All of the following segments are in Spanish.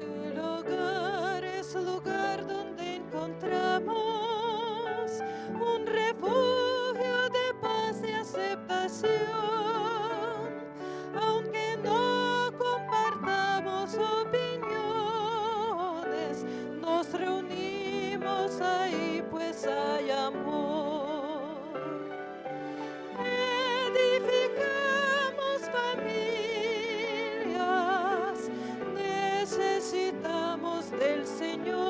El hogar es lugar donde encontramos un refugio de paz y aceptación. Aunque no compartamos opiniones, nos reunimos ahí pues hay amor. Edificamos familias, necesitamos del Señor.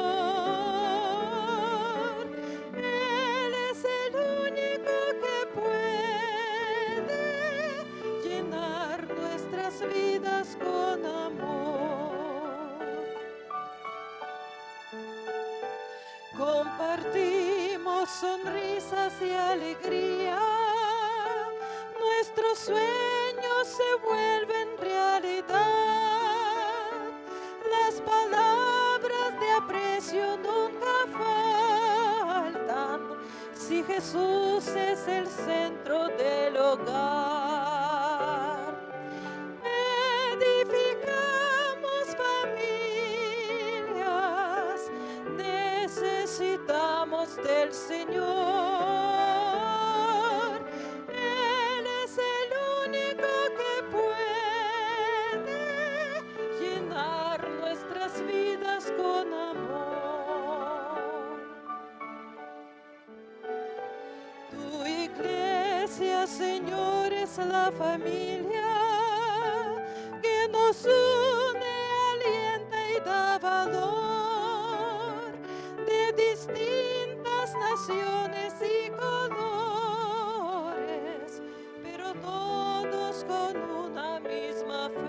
Él es el único que puede llenar nuestras vidas con amor. Compartimos sonrisas y alegría, nuestros sueños se vuelven realidad. Las palabras de aprecio nunca faltan si Jesús es el centro del hogar. Edificamos familias, necesitamos del Señor. Él es el único que puede llenar nuestras vidas con amor. Tu iglesia, Señor, es la familia que nos une, alienta y da valor, de distintas naciones y colores, pero todos con una misma fe.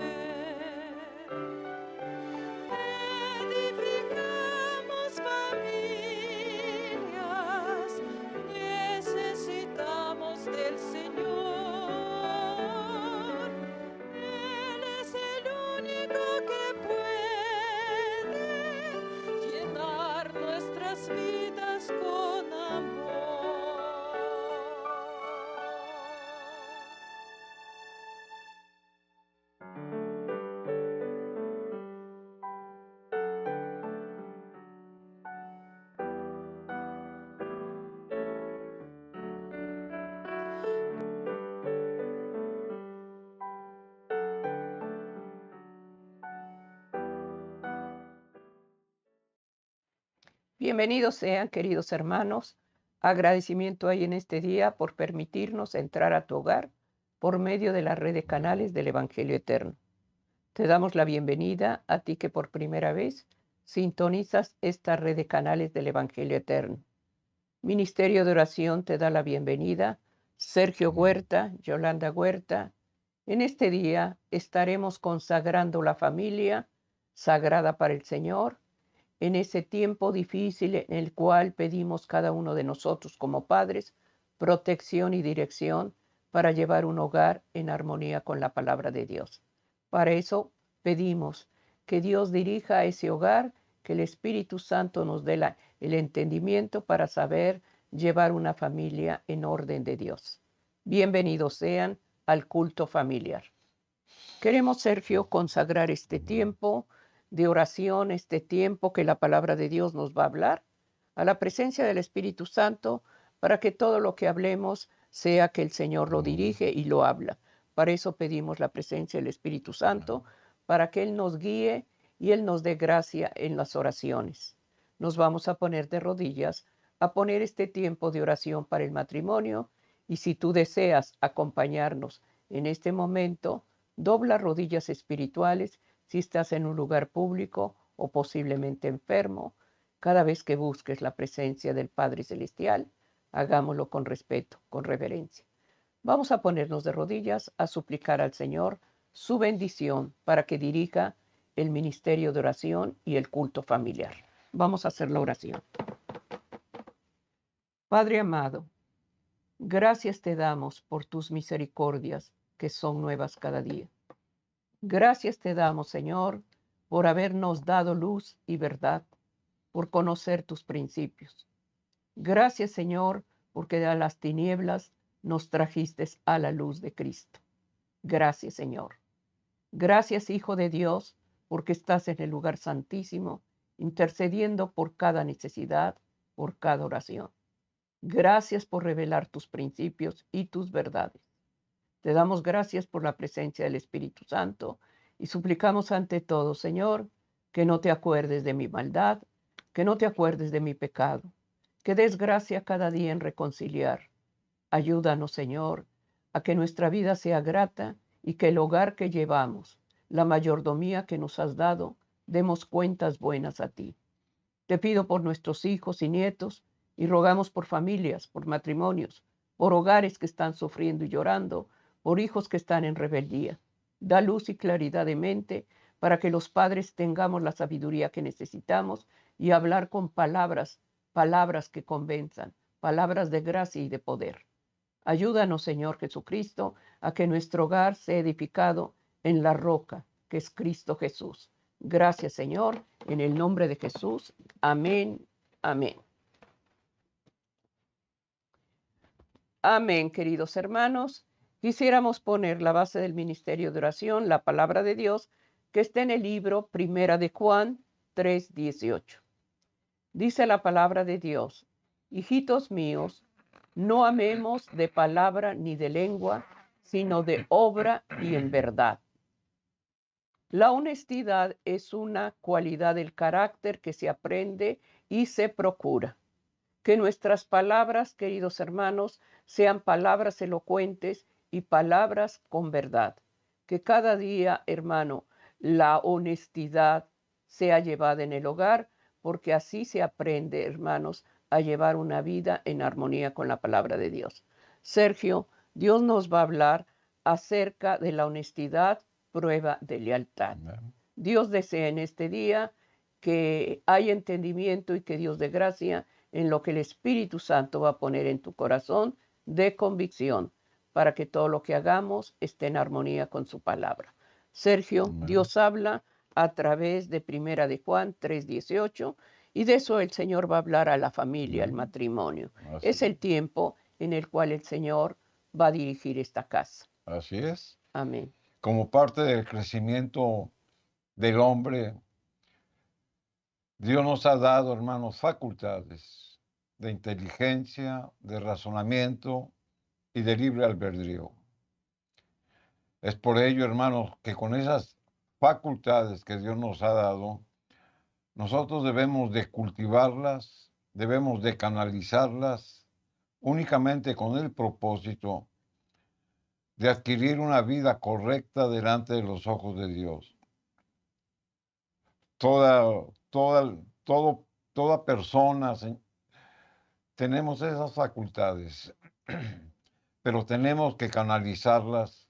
Edificamos familias, necesitamos del Señor. Él es el único que puede llenar nuestras vidas con amor. Bienvenidos sean, queridos hermanos. Agradecimiento hay en este día por permitirnos entrar a tu hogar por medio de la red de canales del Evangelio Eterno. Te damos la bienvenida a ti que por primera vez sintonizas esta red de canales del Evangelio Eterno. Ministerio de Oración te da la bienvenida. Sergio Huerta, Yolanda Huerta. En este día estaremos consagrando la familia sagrada para el Señor, en ese tiempo difícil en el cual pedimos cada uno de nosotros como padres protección y dirección para llevar un hogar en armonía con la palabra de Dios. Para eso pedimos que Dios dirija a ese hogar, que el Espíritu Santo nos dé el entendimiento para saber llevar una familia en orden de Dios. Bienvenidos sean al culto familiar. Queremos, Sergio, consagrar este tiempo de oración, este tiempo que la palabra de Dios nos va a hablar, a la presencia del Espíritu Santo, para que todo lo que hablemos sea que el Señor lo dirige y lo habla. Para eso pedimos la presencia del Espíritu Santo, para que Él nos guíe y Él nos dé gracia en las oraciones. Nos vamos a poner de rodillas, a poner este tiempo de oración para el matrimonio, y si tú deseas acompañarnos en este momento, dobla rodillas espirituales si estás en un lugar público o posiblemente enfermo. Cada vez que busques la presencia del Padre Celestial, hagámoslo con respeto, con reverencia. Vamos a ponernos de rodillas a suplicar al Señor su bendición para que dirija el ministerio de oración y el culto familiar. Vamos a hacer la oración. Padre amado, gracias te damos por tus misericordias que son nuevas cada día. Gracias te damos, Señor, por habernos dado luz y verdad, por conocer tus principios. Gracias, Señor, porque de las tinieblas nos trajiste a la luz de Cristo. Gracias, Señor. Gracias, Hijo de Dios, porque estás en el lugar santísimo, intercediendo por cada necesidad, por cada oración. Gracias por revelar tus principios y tus verdades. Te damos gracias por la presencia del Espíritu Santo y suplicamos ante todo, Señor, que no te acuerdes de mi maldad, que no te acuerdes de mi pecado, que des gracia cada día en reconciliar. Ayúdanos, Señor, a que nuestra vida sea grata y que el hogar que llevamos, la mayordomía que nos has dado, demos cuentas buenas a ti. Te pido por nuestros hijos y nietos y rogamos por familias, por matrimonios, por hogares que están sufriendo y llorando, por hijos que están en rebeldía. Da luz y claridad de mente para que los padres tengamos la sabiduría que necesitamos y hablar con palabras, palabras que convenzan, palabras de gracia y de poder. Ayúdanos, Señor Jesucristo, a que nuestro hogar sea edificado en la roca, que es Cristo Jesús. Gracias, Señor, en el nombre de Jesús. Amén, amén. Amén, queridos hermanos. Quisiéramos poner la base del ministerio de oración, la palabra de Dios, que está en el libro Primera de Juan 3:18. Dice la palabra de Dios: hijitos míos, no amemos de palabra ni de lengua, sino de obra y en verdad. La honestidad es una cualidad del carácter que se aprende y se procura. Que nuestras palabras, queridos hermanos, sean palabras elocuentes y palabras con verdad. Que cada día, hermano, la honestidad sea llevada en el hogar, porque así se aprende, hermanos, a llevar una vida en armonía con la palabra de Dios. Sergio, Dios nos va a hablar acerca de la honestidad, prueba de lealtad. Dios desea en este día que haya entendimiento y que Dios dé gracia en lo que el Espíritu Santo va a poner en tu corazón de convicción, para que todo lo que hagamos esté en armonía con su palabra. Sergio, Dios habla a través de Primera de Juan 3:18, y de eso el Señor va a hablar a la familia, al matrimonio. Es el tiempo en el cual el Señor va a dirigir esta casa. Así es. Amén. Como parte del crecimiento del hombre, Dios nos ha dado, hermanos, facultades de inteligencia, de razonamiento y de libre albedrío. Es por ello, hermanos, que con esas facultades que Dios nos ha dado, nosotros debemos de cultivarlas, debemos de canalizarlas únicamente con el propósito de adquirir una vida correcta delante de los ojos de Dios. Toda persona tenemos esas facultades, pero tenemos que canalizarlas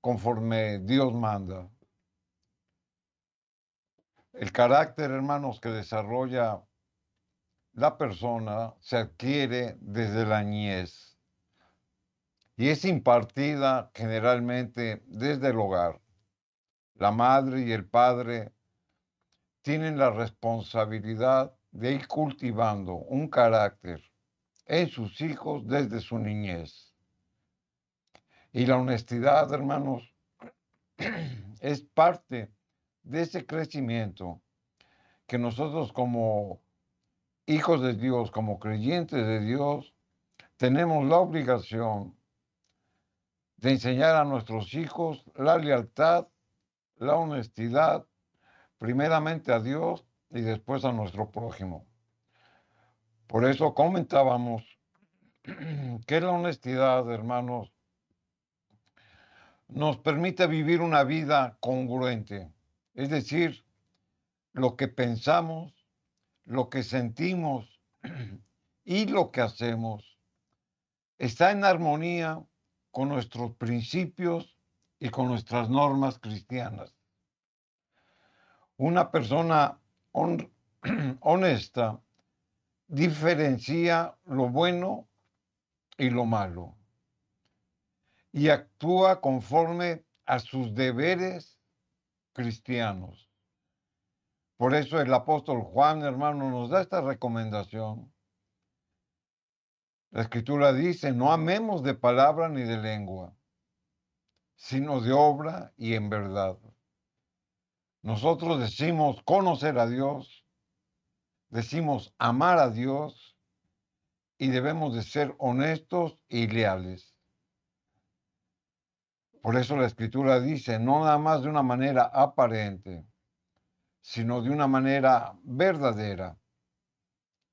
conforme Dios manda. El carácter, hermanos, que desarrolla la persona se adquiere desde la niñez y es impartida generalmente desde el hogar. La madre y el padre tienen la responsabilidad de ir cultivando un carácter en sus hijos desde su niñez. Y la honestidad, hermanos, es parte de ese crecimiento que nosotros como hijos de Dios, como creyentes de Dios, tenemos la obligación de enseñar a nuestros hijos la lealtad, la honestidad, primeramente a Dios y después a nuestro prójimo. Por eso comentábamos que la honestidad, hermanos, nos permite vivir una vida congruente, es decir, lo que pensamos, lo que sentimos y lo que hacemos está en armonía con nuestros principios y con nuestras normas cristianas. Una persona honesta diferencia lo bueno y lo malo y actúa conforme a sus deberes cristianos. Por eso el apóstol Juan, hermano, nos da esta recomendación La Escritura dice, no amemos de palabra ni de lengua, sino de obra y en verdad. Nosotros decimos conocer a Dios, decimos amar a Dios y debemos de ser honestos y leales. Por eso la Escritura dice, no nada más de una manera aparente, sino de una manera verdadera,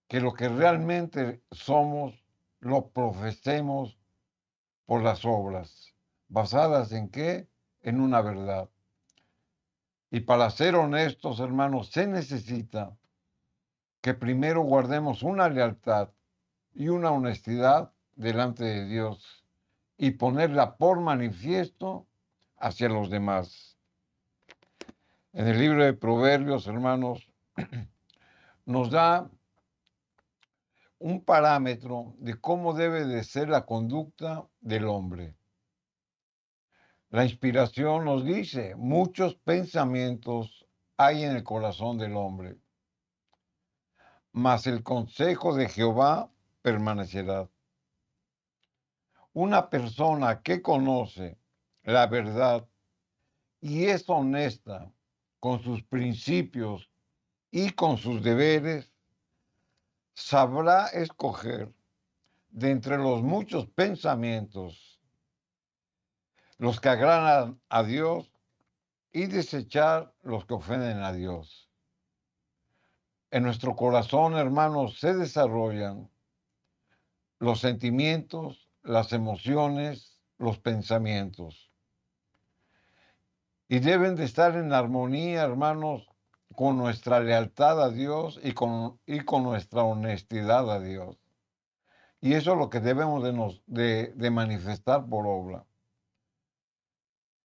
que lo que realmente somos lo profesemos por las obras. ¿Basadas en qué? En una verdad. Y para ser honestos, hermanos, se necesita que primero guardemos una lealtad y una honestidad delante de Dios y ponerla por manifiesto hacia los demás. En el libro de Proverbios, hermanos, nos da un parámetro de cómo debe de ser la conducta del hombre. La inspiración nos dice, muchos pensamientos hay en el corazón del hombre, mas el consejo de Jehová permanecerá. Una persona que conoce la verdad y es honesta con sus principios y con sus deberes, sabrá escoger de entre los muchos pensamientos los que agradan a Dios y desechar los que ofenden a Dios. En nuestro corazón, hermanos, se desarrollan los sentimientos, las emociones, los pensamientos. Y deben de estar en armonía, hermanos, con nuestra lealtad a Dios y con nuestra honestidad a Dios. Y eso es lo que debemos de manifestar por obra.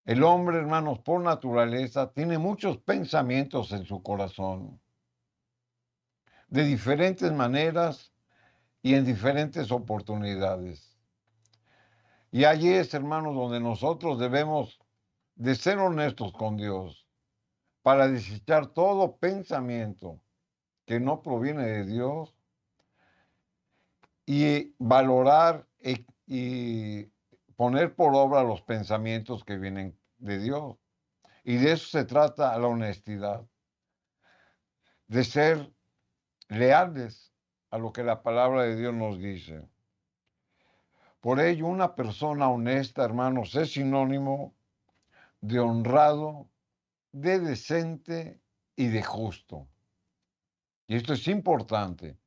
El hombre, hermanos, por naturaleza, tiene muchos pensamientos en su corazón, de diferentes maneras y en diferentes oportunidades. Y allí es, hermanos, donde nosotros debemos de ser honestos con Dios para desechar todo pensamiento que no proviene de Dios y valorar y poner por obra los pensamientos que vienen de Dios. Y de eso se trata la honestidad, de ser leales a lo que la palabra de Dios nos dice. Por ello, una persona honesta, hermanos, es sinónimo de honrado, de decente y de justo. Y esto es importante,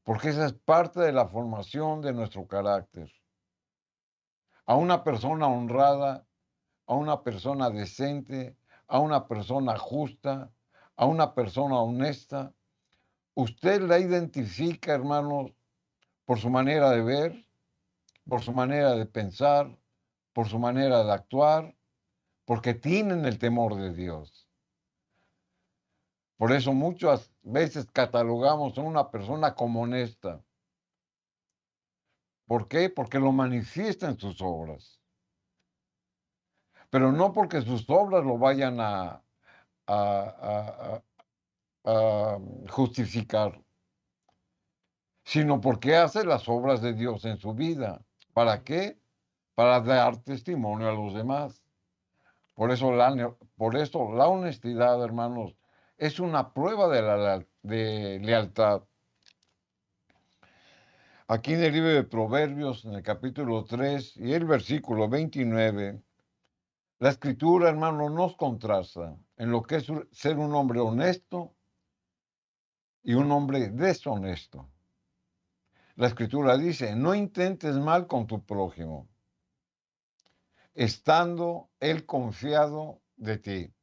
porque esa es parte de la formación de nuestro carácter. A una persona honrada, a una persona decente, a una persona justa, a una persona honesta, usted la identifica, hermanos, por su manera de ver, por su manera de pensar, por su manera de actuar, porque tienen el temor de Dios. Por eso muchas veces catalogamos a una persona como honesta. ¿Por qué? Porque lo manifiesta en sus obras. Pero no porque sus obras lo vayan a, a justificar, sino porque hace las obras de Dios en su vida. ¿Para qué? Para dar testimonio a los demás. Por eso la honestidad, hermanos, es una prueba de lealtad. Aquí en el libro de Proverbios, en el capítulo 3 y el versículo 29, la escritura, hermano, nos contrasta en lo que es ser un hombre honesto y un hombre deshonesto. La escritura dice, no intentes mal con tu prójimo, estando él confiado de ti.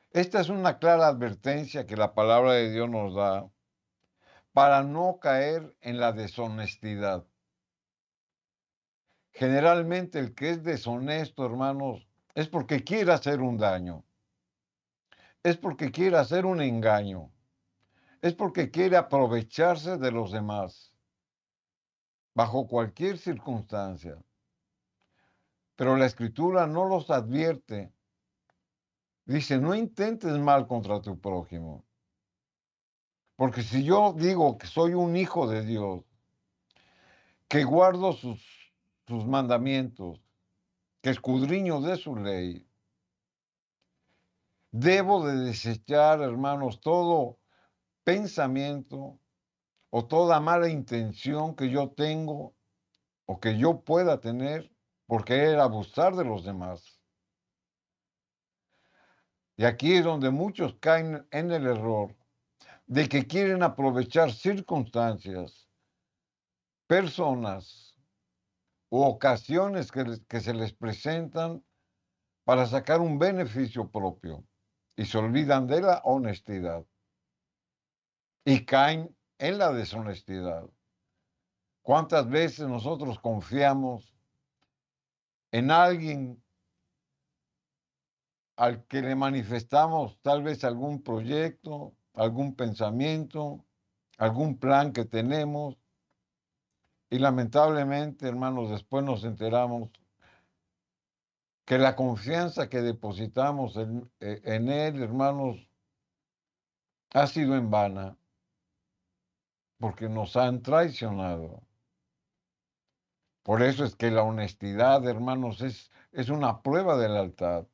Esta es una clara advertencia que la palabra de Dios nos da para no caer en la deshonestidad. Generalmente el que es deshonesto, hermanos, es porque quiere hacer un daño, es porque quiere hacer un engaño, es porque quiere aprovecharse de los demás, bajo cualquier circunstancia. Pero la escritura no los advierte. Dice, no intentes mal contra tu prójimo. Porque si yo digo que soy un hijo de Dios que guardo sus mandamientos, que escudriño de su ley. Debo de desechar, hermanos, todo pensamiento o toda mala intención que yo tengo o que yo pueda tener por querer abusar de los demás. Y aquí es donde muchos caen en el error de que quieren aprovechar circunstancias, personas u ocasiones que se les presentan para sacar un beneficio propio y se olvidan de la honestidad y caen en la deshonestidad. ¿Cuántas veces nosotros confiamos en alguien al que le manifestamos tal vez algún proyecto, algún pensamiento, algún plan que tenemos? Y lamentablemente, hermanos, después nos enteramos que la confianza que depositamos en Él, hermanos, ha sido en vana, porque nos han traicionado. Por eso es que la honestidad, hermanos, es una prueba de lealtad.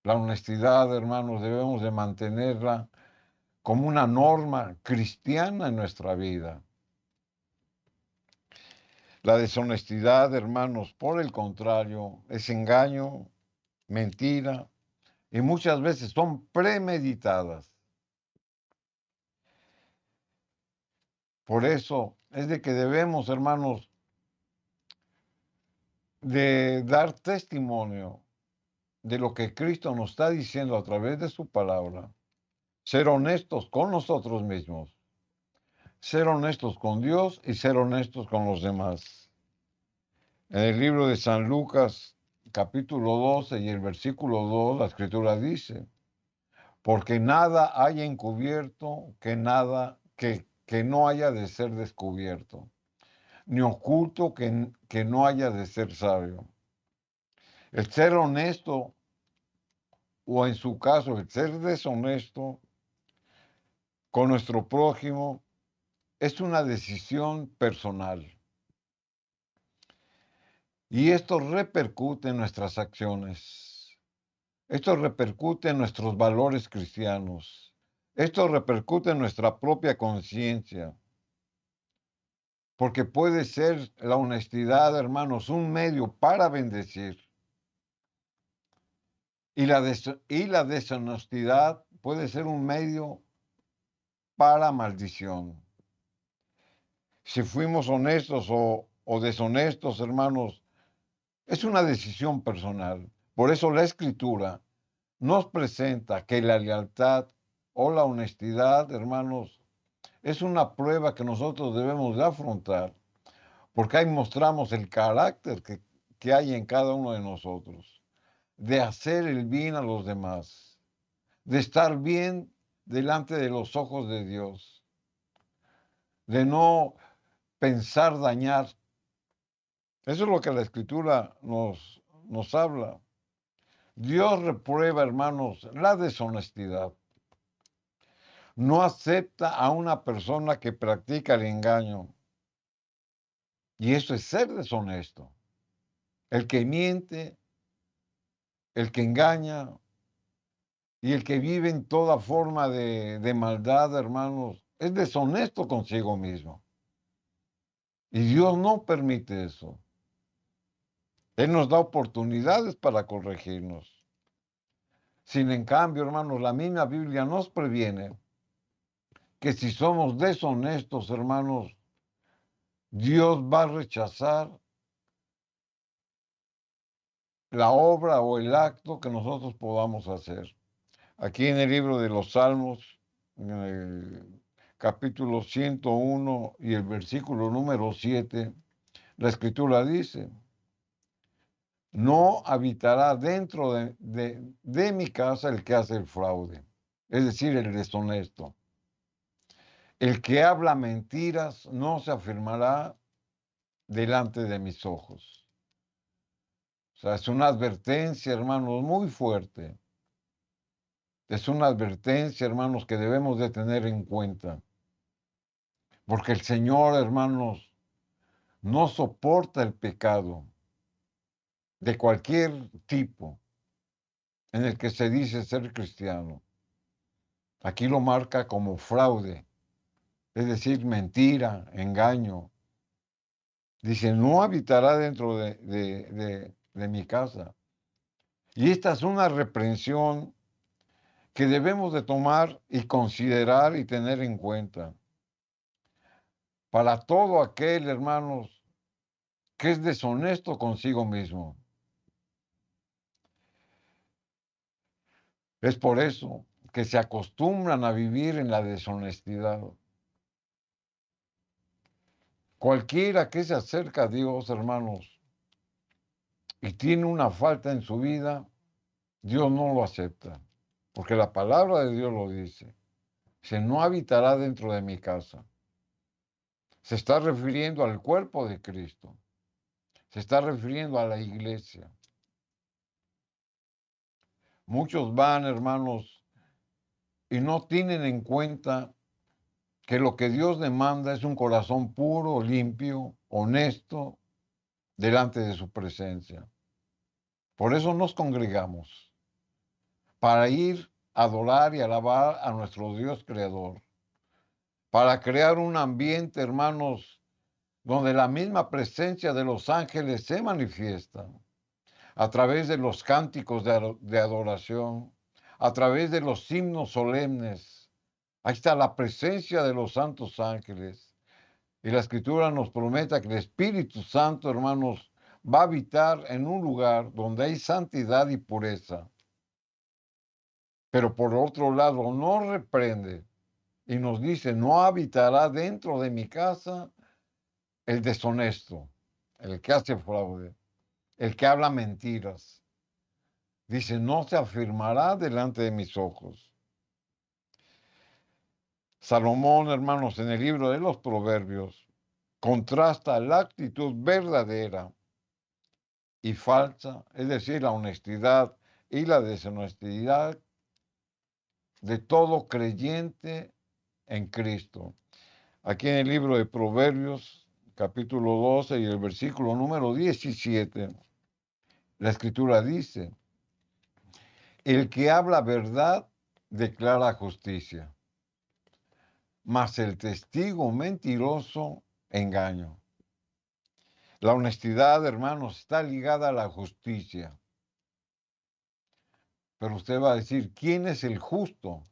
La honestidad, hermanos, debemos de mantenerla como una norma cristiana en nuestra vida. La deshonestidad, hermanos, por el contrario, es engaño, mentira, y muchas veces son premeditadas. Por eso es de que debemos, hermanos, de dar testimonio de lo que Cristo nos está diciendo a través de su palabra, ser honestos con nosotros mismos, ser honestos con Dios y ser honestos con los demás. En el libro de San Lucas, capítulo 12 y el versículo 2, la escritura dice: porque nada hay encubierto que no haya de ser descubierto, ni oculto que no haya de ser sabio. El ser honesto, o en su caso, el ser deshonesto con nuestro prójimo, es una decisión personal. Y esto repercute en nuestras acciones. Esto repercute en nuestros valores cristianos. Esto repercute en nuestra propia conciencia. Porque puede ser la honestidad, hermanos, un medio para bendecir. Y la deshonestidad puede ser un medio para maldición. Si fuimos honestos o deshonestos, hermanos, es una decisión personal. Por eso la Escritura nos presenta que la lealtad o la honestidad, hermanos, es una prueba que nosotros debemos de afrontar, porque ahí mostramos el carácter que hay en cada uno de nosotros, de hacer el bien a los demás, de estar bien delante de los ojos de Dios, de no pensar dañar. Eso es lo que la Escritura nos habla. Dios reprueba, hermanos, la deshonestidad. No acepta a una persona que practica el engaño. Y eso es ser deshonesto. El que miente, el que engaña y el que vive en toda forma de maldad, hermanos, es deshonesto consigo mismo. Y Dios no permite eso. Él nos da oportunidades para corregirnos. Sin en cambio, hermanos, la misma Biblia nos previene que si somos deshonestos, hermanos, Dios va a rechazar la obra o el acto que nosotros podamos hacer. Aquí en el libro de los Salmos, en el capítulo 101 y el versículo número 7, la Escritura dice: no habitará dentro de mi casa el que hace el fraude, es decir, el deshonesto. El que habla mentiras no se afirmará delante de mis ojos. O sea, es una advertencia, hermanos, muy fuerte. Es una advertencia, hermanos, que debemos de tener en cuenta. Porque el Señor, hermanos, no soporta el pecado de cualquier tipo en el que se dice ser cristiano. Aquí lo marca como fraude, es decir, mentira, engaño. Dice, no habitará dentro de mi casa. Y esta es una reprensión que debemos de tomar y considerar y tener en cuenta. Para todo aquel, hermanos, que es deshonesto consigo mismo. Es por eso que se acostumbran a vivir en la deshonestidad. Cualquiera que se acerca a Dios, hermanos, y tiene una falta en su vida, Dios no lo acepta, porque la palabra de Dios lo dice. Se no habitará dentro de mi casa. Se está refiriendo al cuerpo de Cristo. Se está refiriendo a la iglesia. Muchos van, hermanos, y no tienen en cuenta que lo que Dios demanda es un corazón puro, limpio, honesto, delante de su presencia. Por eso nos congregamos, para ir a adorar y alabar a nuestro Dios creador, para crear un ambiente, hermanos, donde la misma presencia de los ángeles se manifiesta a través de los cánticos de adoración, a través de los himnos solemnes. Ahí está la presencia de los santos ángeles. Y la Escritura nos promete que el Espíritu Santo, hermanos, va a habitar en un lugar donde hay santidad y pureza. Pero por otro lado, nos reprende y nos dice, no habitará dentro de mi casa el deshonesto, el que hace fraude, el que habla mentiras. Dice, no se afirmará delante de mis ojos. Salomón, hermanos, en el libro de los Proverbios, contrasta la actitud verdadera y falsa, es decir, la honestidad y la deshonestidad de todo creyente en Cristo. Aquí en el libro de Proverbios, capítulo 12 y el versículo número 17, la Escritura dice, el que habla verdad declara justicia, mas el testigo mentiroso engaño. La honestidad, hermanos, está ligada a la justicia. Pero usted va a decir, ¿quién es el justo?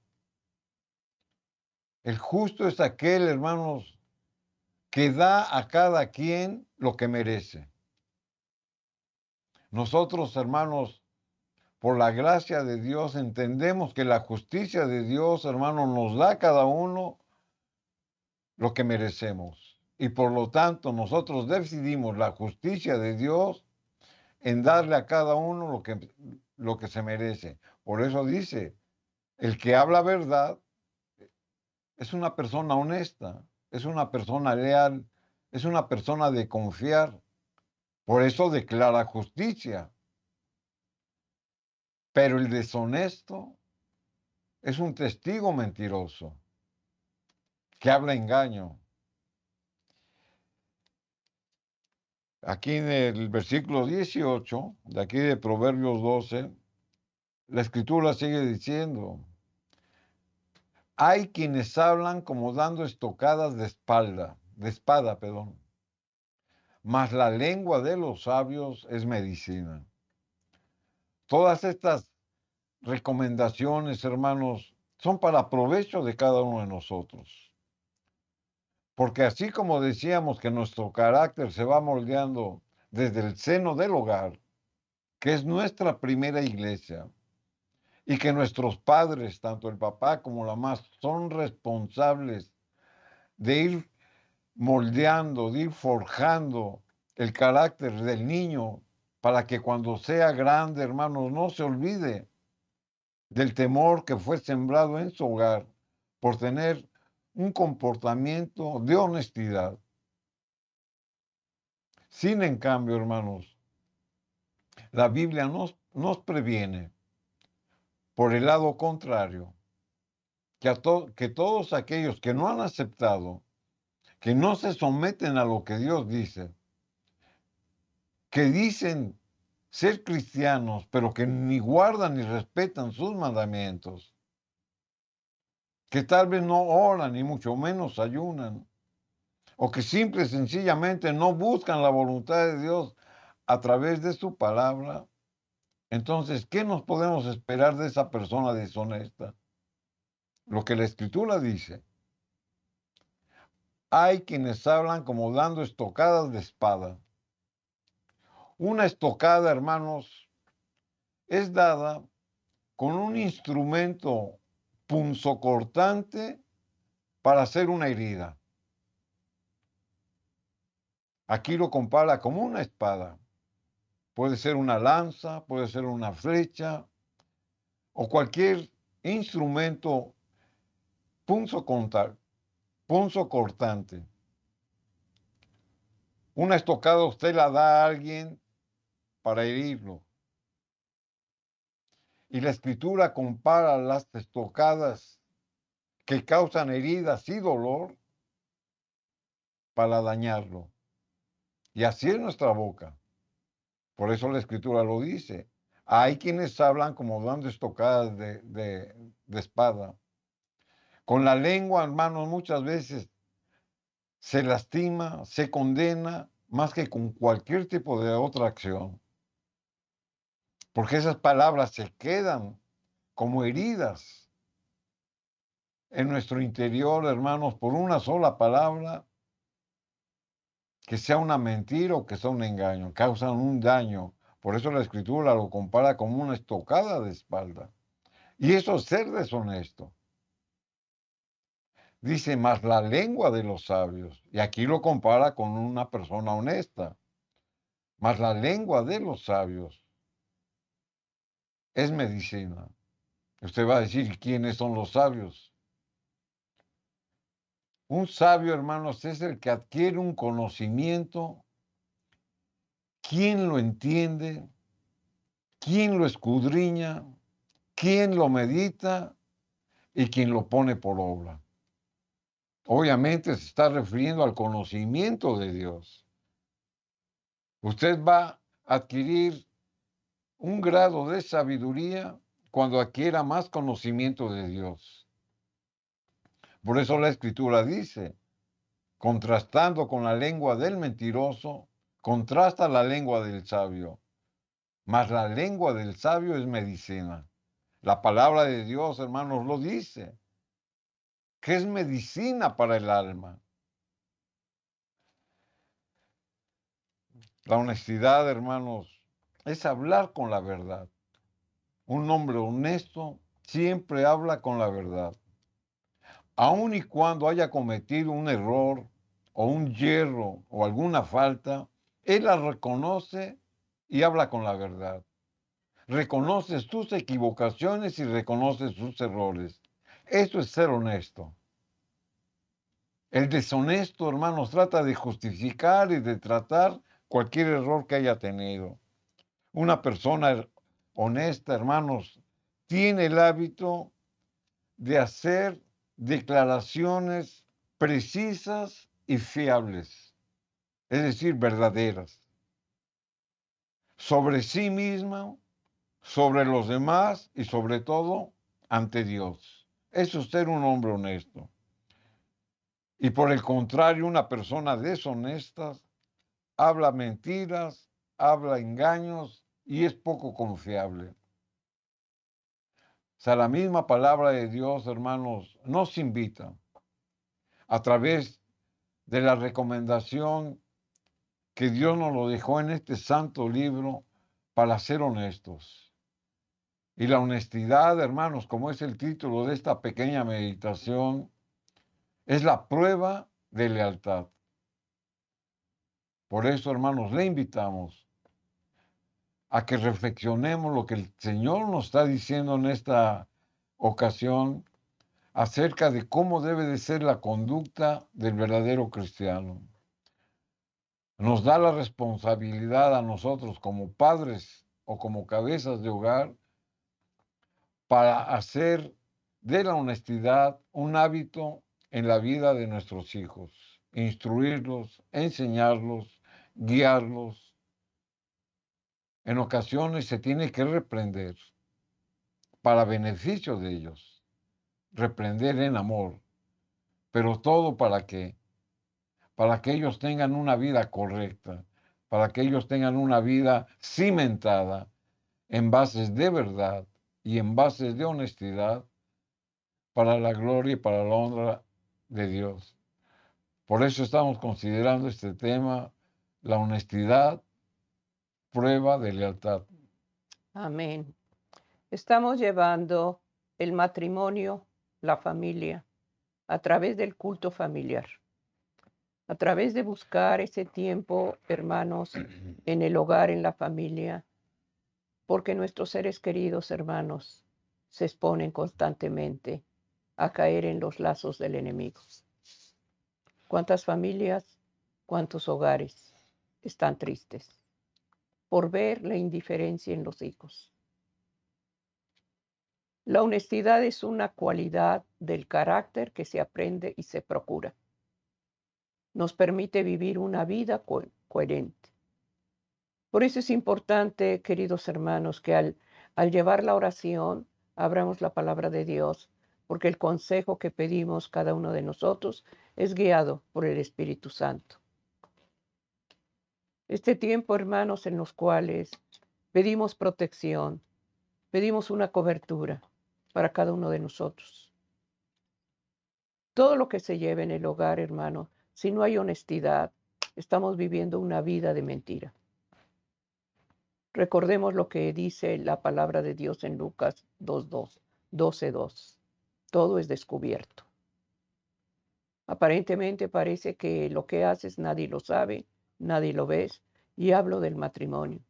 El justo es aquel, hermanos, que da a cada quien lo que merece. Nosotros, hermanos, por la gracia de Dios, entendemos que la justicia de Dios, hermanos, nos da a cada uno lo que merecemos. Y por lo tanto, nosotros decidimos la justicia de Dios en darle a cada uno lo que se merece. Por eso dice, el que habla verdad es una persona honesta, es una persona leal, es una persona de confiar. Por eso declara justicia. Pero el deshonesto es un testigo mentiroso que habla engaño. Aquí en el versículo 18, de aquí de Proverbios 12, la Escritura sigue diciendo, hay quienes hablan como dando estocadas de espada, perdón, mas la lengua de los sabios es medicina. Todas estas recomendaciones, hermanos, son para provecho de cada uno de nosotros. Porque así como decíamos que nuestro carácter se va moldeando desde el seno del hogar, que es nuestra primera iglesia, y que nuestros padres, tanto el papá como la mamá, son responsables de ir moldeando, de ir forjando el carácter del niño para que cuando sea grande, hermanos, no se olvide del temor que fue sembrado en su hogar por tener un comportamiento de honestidad. Sin en cambio, hermanos, la Biblia nos previene por el lado contrario, que todos aquellos que no han aceptado, que no se someten a lo que Dios dice, que dicen ser cristianos, pero que ni guardan ni respetan sus mandamientos, que tal vez no oran ni mucho menos ayunan, o que simple y sencillamente no buscan la voluntad de Dios a través de su palabra, entonces, ¿qué nos podemos esperar de esa persona deshonesta? Lo que la Escritura dice. Hay quienes hablan como dando estocadas de espada. Una estocada, hermanos, es dada con un instrumento punzocortante para hacer una herida. Aquí lo compara como una espada. Puede ser una lanza, puede ser una flecha o cualquier instrumento punzocortante. Una estocada usted la da a alguien para herirlo. Y la Escritura compara las estocadas que causan heridas y dolor para dañarlo. Y así es nuestra boca. Por eso la Escritura lo dice. Hay quienes hablan como dando estocadas de espada. Con la lengua, hermanos, muchas veces se lastima, se condena, más que con cualquier tipo de otra acción. Porque esas palabras se quedan como heridas en nuestro interior, hermanos, por una sola palabra, que sea una mentira o que sea un engaño, causan un daño. Por eso la Escritura lo compara como una estocada de espalda. Y eso es ser deshonesto. Dice, más la lengua de los sabios. Y aquí lo compara con una persona honesta. Más la lengua de los sabios es medicina. Usted va a decir, ¿quiénes son los sabios? Un sabio, hermanos, es el que adquiere un conocimiento. ¿Quién lo entiende? ¿Quién lo escudriña? ¿Quién lo medita? Y quién lo pone por obra. Obviamente se está refiriendo al conocimiento de Dios. Usted va a adquirir un grado de sabiduría cuando adquiera más conocimiento de Dios. Por eso la Escritura dice, contrastando con la lengua del mentiroso, contrasta la lengua del sabio. Mas la lengua del sabio es medicina. La palabra de Dios, hermanos, lo dice, que es medicina para el alma. La honestidad, hermanos, es hablar con la verdad. Un hombre honesto siempre habla con la verdad. Aun y cuando haya cometido un error o un yerro o alguna falta, él la reconoce y habla con la verdad. Reconoce sus equivocaciones y reconoce sus errores. Eso es ser honesto. El deshonesto, hermanos, trata de justificar y de tratar cualquier error que haya tenido. Una persona honesta, hermanos, tiene el hábito de hacer declaraciones precisas y fiables, es decir, verdaderas, sobre sí misma, sobre los demás y sobre todo ante Dios. Eso es ser un hombre honesto. Y por el contrario, una persona deshonesta habla mentiras, habla engaños y es poco confiable. O sea, la misma palabra de Dios, hermanos, nos invita a través de la recomendación que Dios nos lo dejó en este santo libro para ser honestos. Y la honestidad, hermanos, como es el título de esta pequeña meditación, es la prueba de lealtad. Por eso, hermanos, le invitamos a que reflexionemos lo que el Señor nos está diciendo en esta ocasión acerca de cómo debe de ser la conducta del verdadero cristiano. Nos da la responsabilidad a nosotros como padres o como cabezas de hogar para hacer de la honestidad un hábito en la vida de nuestros hijos, instruirlos, enseñarlos, guiarlos En ocasiones se tiene que reprender para beneficio de ellos, reprender en amor, pero todo para que ellos tengan una vida correcta, para que ellos tengan una vida cimentada en bases de verdad y en bases de honestidad para la gloria y para la honra de Dios. Por eso estamos considerando este tema, la honestidad, prueba de lealtad. Amén. Estamos llevando el matrimonio, la familia, a través del culto familiar, a través de buscar ese tiempo, hermanos, en el hogar, en la familia, porque nuestros seres queridos, hermanos, se exponen constantemente a caer en los lazos del enemigo. ¿Cuántas familias, cuántos hogares están tristes por ver la indiferencia en los hijos? La honestidad es una cualidad del carácter que se aprende y se procura. Nos permite vivir una vida coherente. Por eso es importante, queridos hermanos, que al llevar la oración, abramos la palabra de Dios, porque el consejo que pedimos cada uno de nosotros es guiado por el Espíritu Santo. Este tiempo, hermanos, en los cuales pedimos protección, pedimos una cobertura para cada uno de nosotros. Todo lo que se lleve en el hogar, hermano, si no hay honestidad, estamos viviendo una vida de mentira. Recordemos lo que dice la palabra de Dios en Lucas 12:2. Todo es descubierto. Aparentemente parece que lo que haces nadie lo sabe, nadie lo ve, y hablo del matrimonio,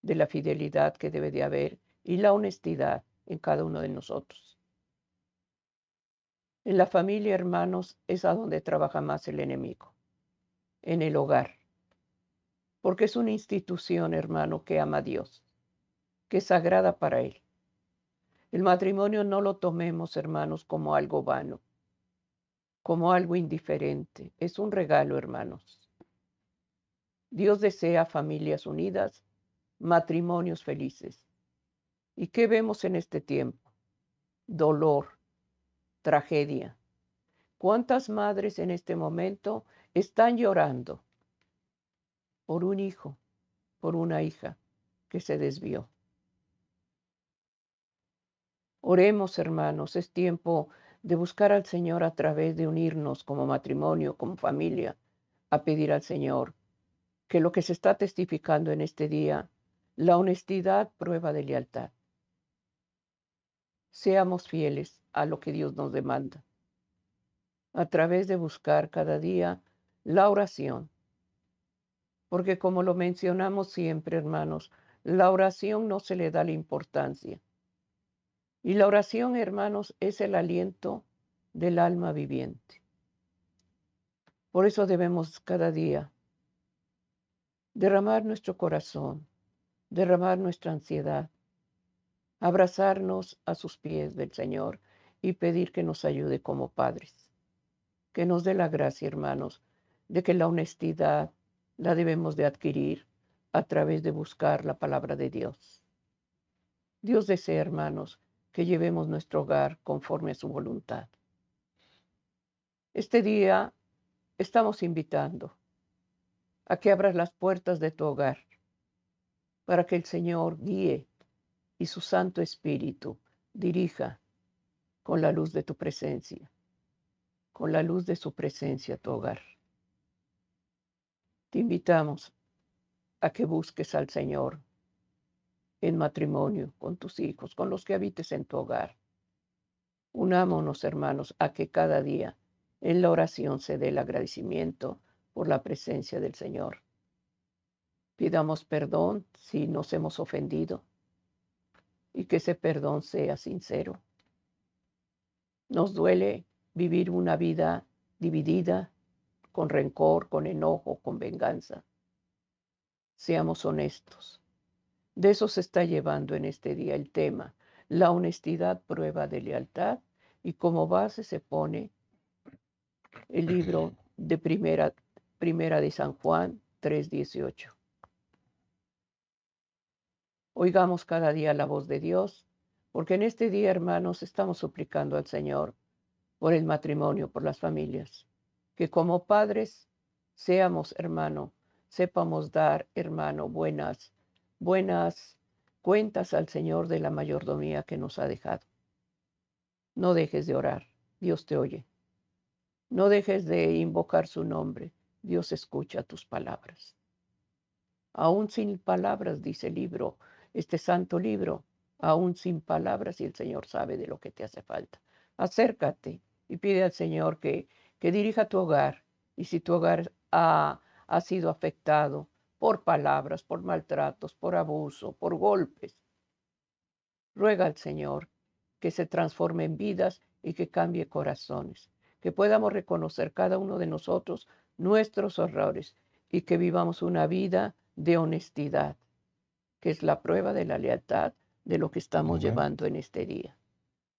de la fidelidad que debe de haber y la honestidad en cada uno de nosotros. En la familia, hermanos, es a donde trabaja más el enemigo, en el hogar, porque es una institución, hermano, que ama a Dios, que es sagrada para Él. El matrimonio no lo tomemos, hermanos, como algo vano, como algo indiferente. Es un regalo, hermanos. Dios desea familias unidas, matrimonios felices. ¿Y qué vemos en este tiempo? Dolor, tragedia. ¿Cuántas madres en este momento están llorando por un hijo, por una hija que se desvió? Oremos, hermanos, es tiempo de buscar al Señor a través de unirnos como matrimonio, como familia, a pedir al Señor que lo que se está testificando en este día, la honestidad, prueba de lealtad. Seamos fieles a lo que Dios nos demanda, a través de buscar cada día la oración. Porque como lo mencionamos siempre, hermanos, la oración no se le da la importancia. Y la oración, hermanos, es el aliento del alma viviente. Por eso debemos cada día derramar nuestro corazón, derramar nuestra ansiedad, abrazarnos a sus pies del Señor y pedir que nos ayude como padres. Que nos dé la gracia, hermanos, de que la honestidad la debemos de adquirir a través de buscar la palabra de Dios. Dios desea, hermanos, que llevemos nuestro hogar conforme a su voluntad. Este día estamos invitando a que abras las puertas de tu hogar para que el Señor guíe y su Santo Espíritu dirija con la luz de tu presencia, con la luz de su presencia tu hogar. Te invitamos a que busques al Señor en matrimonio con tus hijos, con los que habites en tu hogar. Unámonos, hermanos, a que cada día en la oración se dé el agradecimiento por la presencia del Señor. Pidamos perdón si nos hemos ofendido y que ese perdón sea sincero. Nos duele vivir una vida dividida, con rencor, con enojo, con venganza. Seamos honestos. De eso se está llevando en este día el tema. La honestidad, prueba de lealtad, y como base se pone el libro de primera de San Juan 3:18. Oigamos cada día la voz de Dios, porque en este día, hermanos, estamos suplicando al Señor por el matrimonio, por las familias, que como padres seamos, hermano, sepamos dar, hermano, buenas cuentas al Señor de la mayordomía que nos ha dejado. No dejes de orar, Dios te oye. No dejes de invocar su nombre, Dios escucha tus palabras. Aún sin palabras, dice el libro, este santo libro, aún sin palabras, y el Señor sabe de lo que te hace falta. Acércate y pide al Señor que dirija tu hogar. Y si tu hogar ha sido afectado por palabras, por maltratos, por abuso, por golpes, ruega al Señor que se transforme en vidas y que cambie corazones, que podamos reconocer cada uno de nosotros nuestros errores y que vivamos una vida de honestidad, que es la prueba de la lealtad de lo que estamos Amén. llevando en este día.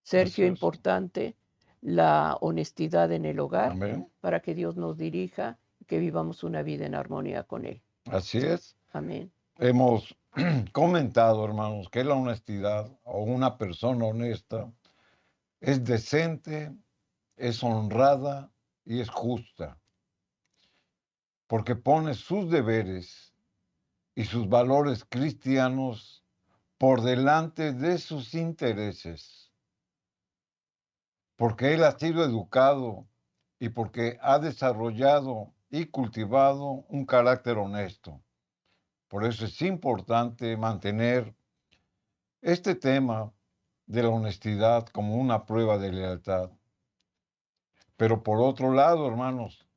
Así Sergio, es. importante la honestidad en el hogar Amén. para que Dios nos dirija y que vivamos una vida en armonía con Él. Así es. Amén. Hemos comentado, hermanos, que la honestidad o una persona honesta es decente, es honrada y es justa, porque pone sus deberes y sus valores cristianos por delante de sus intereses, porque él ha sido educado y porque ha desarrollado y cultivado un carácter honesto. Por eso es importante mantener este tema de la honestidad como una prueba de lealtad. Pero por otro lado, hermanos,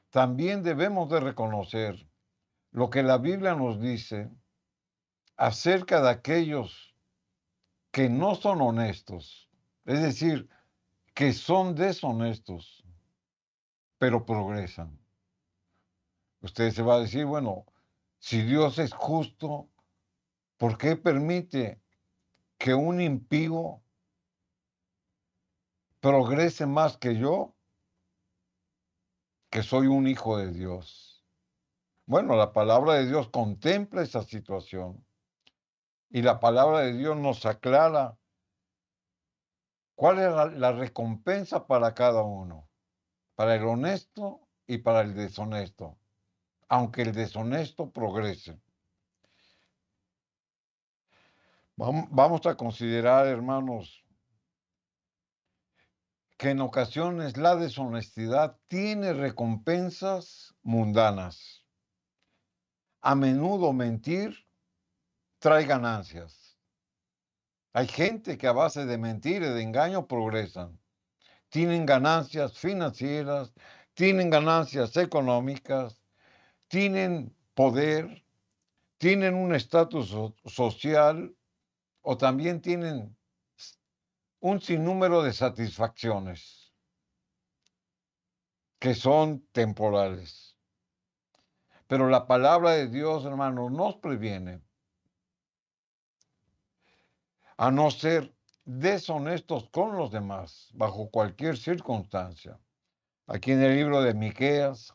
también debemos de reconocer lo que la Biblia nos dice acerca de aquellos que no son honestos, es decir, que son deshonestos, pero progresan. Usted se va a decir, bueno, si Dios es justo, ¿por qué permite que un impío progrese más que yo, que soy un hijo de Dios? Bueno, la palabra de Dios contempla esa situación y la palabra de Dios nos aclara cuál es la recompensa para cada uno, para el honesto y para el deshonesto, aunque el deshonesto progrese. Vamos a considerar, hermanos, que en ocasiones la deshonestidad tiene recompensas mundanas. A menudo mentir trae ganancias. Hay gente que a base de mentir y de engaño progresan. Tienen ganancias financieras, tienen ganancias económicas, tienen poder, tienen un estatus social o también tienen un sinnúmero de satisfacciones que son temporales. Pero la palabra de Dios, hermanos, nos previene a no ser deshonestos con los demás bajo cualquier circunstancia. Aquí en el libro de Miqueas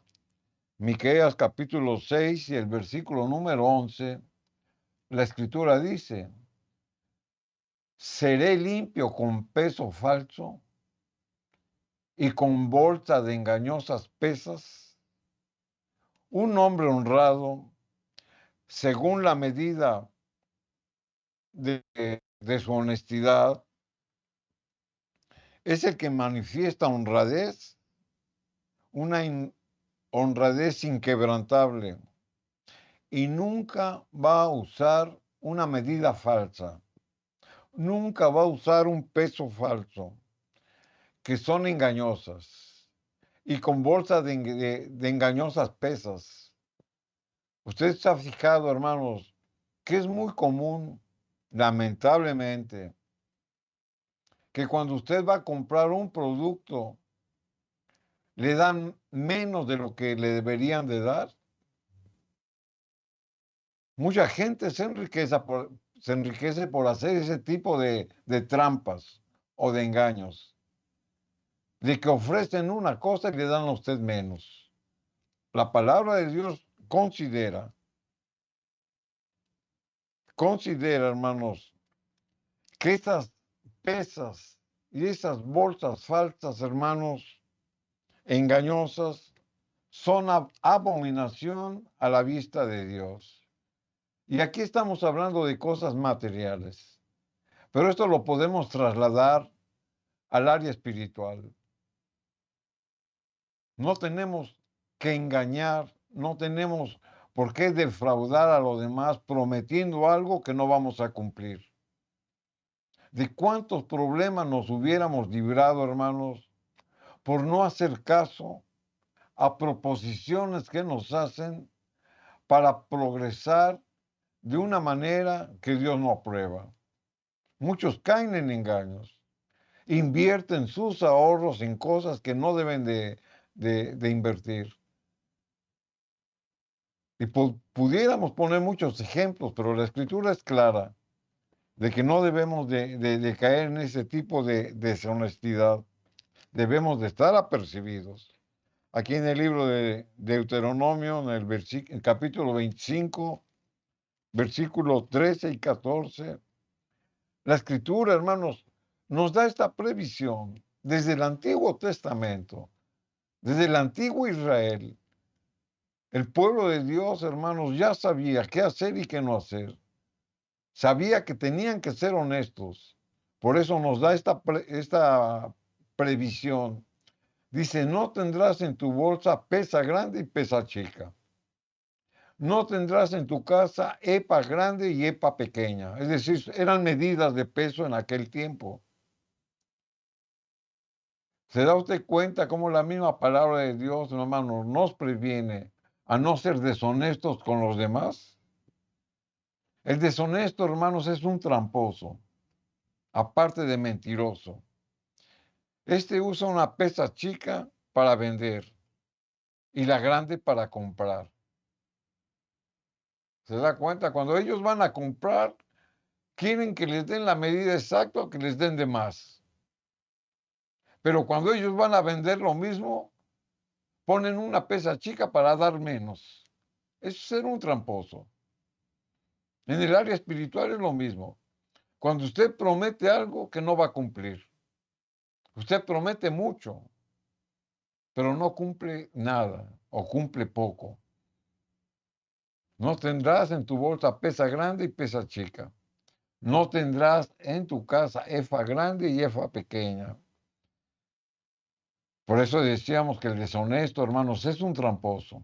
capítulo 6 y el versículo número 11, la escritura dice, seré limpio con peso falso y con bolsa de engañosas pesas. Un hombre honrado, según la medida de su honestidad, es el que manifiesta honradez, una honradez inquebrantable, y nunca va a usar una medida falsa, nunca va a usar un peso falso, que son engañosas, y con bolsas de engañosas pesas. Usted se ha fijado, hermanos, que es muy común, lamentablemente, que cuando usted va a comprar un producto, le dan menos de lo que le deberían de dar. Mucha gente se enriquece por hacer ese tipo de trampas o de engaños, de que ofrecen una cosa y le dan a usted menos. La palabra de Dios considera considera, hermanos, que esas pesas y esas bolsas falsas, hermanos, engañosas, son abominación a la vista de Dios. Y aquí estamos hablando de cosas materiales, pero esto lo podemos trasladar al área espiritual. No tenemos que engañar, no tenemos por qué defraudar a los demás prometiendo algo que no vamos a cumplir. ¿De cuántos problemas nos hubiéramos librado, hermanos, por no hacer caso a proposiciones que nos hacen para progresar de una manera que Dios no aprueba? Muchos caen en engaños, invierten sus ahorros en cosas que no deben de invertir. Y pudiéramos poner muchos ejemplos, pero la escritura es clara de que no debemos de caer en ese tipo de deshonestidad. Debemos de estar apercibidos. Aquí en el libro de Deuteronomio, en el capítulo 25, versículos 13 y 14, la escritura, hermanos, nos da esta previsión desde el Antiguo Testamento, desde el antiguo Israel. El pueblo de Dios, hermanos, ya sabía qué hacer y qué no hacer. Sabía que tenían que ser honestos. Por eso nos da esta previsión. Dice, no tendrás en tu bolsa pesa grande y pesa chica. No tendrás en tu casa epa grande y epa pequeña. Es decir, eran medidas de peso en aquel tiempo. ¿Se da usted cuenta cómo la misma palabra de Dios, hermanos, nos previene a no ser deshonestos con los demás? El deshonesto, hermanos, es un tramposo, aparte de mentiroso. Este usa una pesa chica para vender y la grande para comprar. ¿Se da cuenta? Cuando ellos van a comprar, quieren que les den la medida exacta o que les den de más. Pero cuando ellos van a vender lo mismo, ponen una pesa chica para dar menos. Eso es ser un tramposo. En el área espiritual es lo mismo. Cuando usted promete algo que no va a cumplir, usted promete mucho, pero no cumple nada o cumple poco. No tendrás en tu bolsa pesa grande y pesa chica. No tendrás en tu casa efa grande y efa pequeña. Por eso decíamos que el deshonesto, hermanos, es un tramposo.